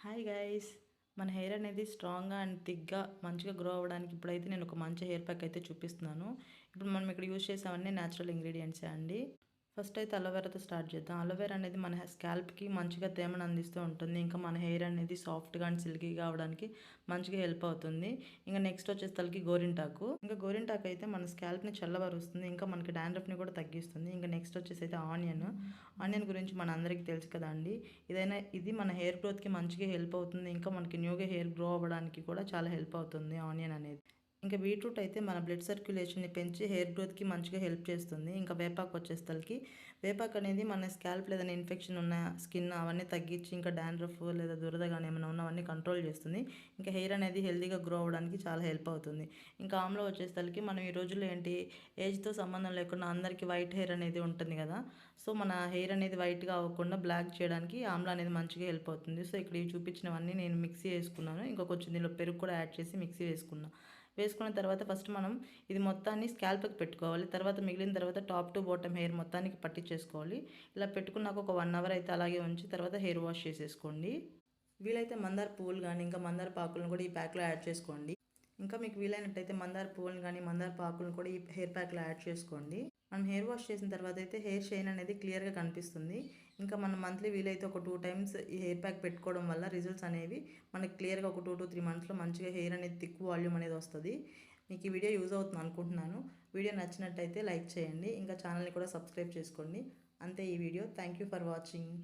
Hi guys, మన hair అనేది స్ట్రాంగ్గా అండ్ థిక్గా మంచిగా గ్రో అవ్వడానికి ఇప్పుడైతే నేను ఒక మంచి హెయిర్ ప్యాక్ అయితే చూపిస్తున్నాను. ఇప్పుడు మనం ఇక్కడ యూజ్ చేసేవన్నీ న్యాచురల్ ఇంగ్రీడియంట్సే అండి. ఫస్ట్ అయితే అలోవెరాతో స్టార్ట్ చేద్దాం. అలోవెరా అనేది మన స్కాల్ప్కి మంచిగా తేమను అందిస్తూ ఉంటుంది. ఇంకా మన హెయిర్ అనేది సాఫ్ట్గా అండ్ సిల్కీగా అవడానికి మంచిగా హెల్ప్ అవుతుంది. ఇంకా నెక్స్ట్ వచ్చేసరికి గోరింటాకు. ఇంకా గోరింటాకు అయితే మన స్కాల్ప్ని చల్లబరుస్తుంది. ఇంకా మనకి డాండ్రఫ్ని కూడా తగ్గిస్తుంది. ఇంకా నెక్స్ట్ వచ్చేసి అయితే ఆనియన్ గురించి మన అందరికీ తెలుసు కదా అండి. ఇది మన హెయిర్ గ్రోత్కి మంచిగా హెల్ప్ అవుతుంది. ఇంకా మనకి న్యూగా హెయిర్ గ్రో అవ్వడానికి కూడా చాలా హెల్ప్ అవుతుంది ఆనియన్ అనేది. ఇంకా బీట్రూట్ అయితే మన బ్లడ్ సర్క్యులేషన్ని పెంచి హెయిర్ గ్రోత్కి మంచిగా హెల్ప్ చేస్తుంది. ఇంకా వేపాకు వచ్చేసరికి వేపాకు అనేది మన స్కాల్ప్లో ఏదైనా ఇన్ఫెక్షన్ ఉన్న స్కిన్ అవన్నీ తగ్గించి ఇంకా డాండ్రఫ్ లేదా దురద కానీ ఏమైనా ఉన్నవన్నీ కంట్రోల్ చేస్తుంది. ఇంకా హెయిర్ అనేది హెల్తీగా గ్రో అవ్వడానికి చాలా హెల్ప్ అవుతుంది. ఇంకా ఆమ్లా వచ్చేసరికి మనం ఈ రోజుల్లో ఏంటి ఏజ్తో సంబంధం లేకుండా అందరికీ వైట్ హెయిర్ అనేది ఉంటుంది కదా. సో మన హెయిర్ అనేది వైట్గా అవ్వకుండా బ్లాక్ చేయడానికి ఆమ్లా అనేది మంచిగా హెల్ప్ అవుతుంది. సో ఇక్కడ ఇవి చూపించినవన్నీ నేను మిక్సీ వేసుకున్నాను. ఇంకా కొంచెం దీనిలో పెరుగు కూడా యాడ్ చేసి మిక్సీ వేసుకున్న తర్వాత ఫస్ట్ మనం ఇది మొత్తాన్ని స్కాల్ప్కి పెట్టుకోవాలి. తర్వాత మిగిలిన తర్వాత టాప్ టు బాటమ్ హెయిర్ మొత్తానికి పట్టించేసుకోవాలి. ఇలా పెట్టుకున్నాక ఒక 1 అవర్ అయితే అలాగే ఉంచి తర్వాత హెయిర్ వాష్ చేసేసుకోండి. వీలైతే మందార పువ్వులు కానీ ఇంకా మందార పాకులను కూడా ఈ ప్యాక్లో యాడ్ చేసుకోండి. ఇంకా మీకు వీలైనట్టయితే మందార పువ్వులను కానీ మందార పాకులను కూడా ఈ హెయిర్ ప్యాక్లో యాడ్ చేసుకోండి. మనం హెయిర్ వాష్ చేసిన తర్వాత అయితే హెయిర్ షైన్ అనేది క్లియర్గా కనిపిస్తుంది. ఇంకా మనం మంత్లీ వీలైతే ఒక 2 టైమ్స్ ఈ హెయిర్ ప్యాక్ పెట్టుకోవడం వల్ల రిజల్ట్స్ అనేవి మనకి క్లియర్గా ఒక 2 to 3 మంత్స్లో మంచిగా హెయిర్ అనేది థిక్ వాల్యూమ్ అనేది వస్తుంది. మీకు ఈ వీడియో యూజ్ అవుతుంది అనుకుంటున్నాను. వీడియో నచ్చినట్టయితే లైక్ చేయండి. ఇంకా ఛానల్ని కూడా సబ్స్క్రైబ్ చేసుకోండి. అంతే ఈ video. Thank you for watching.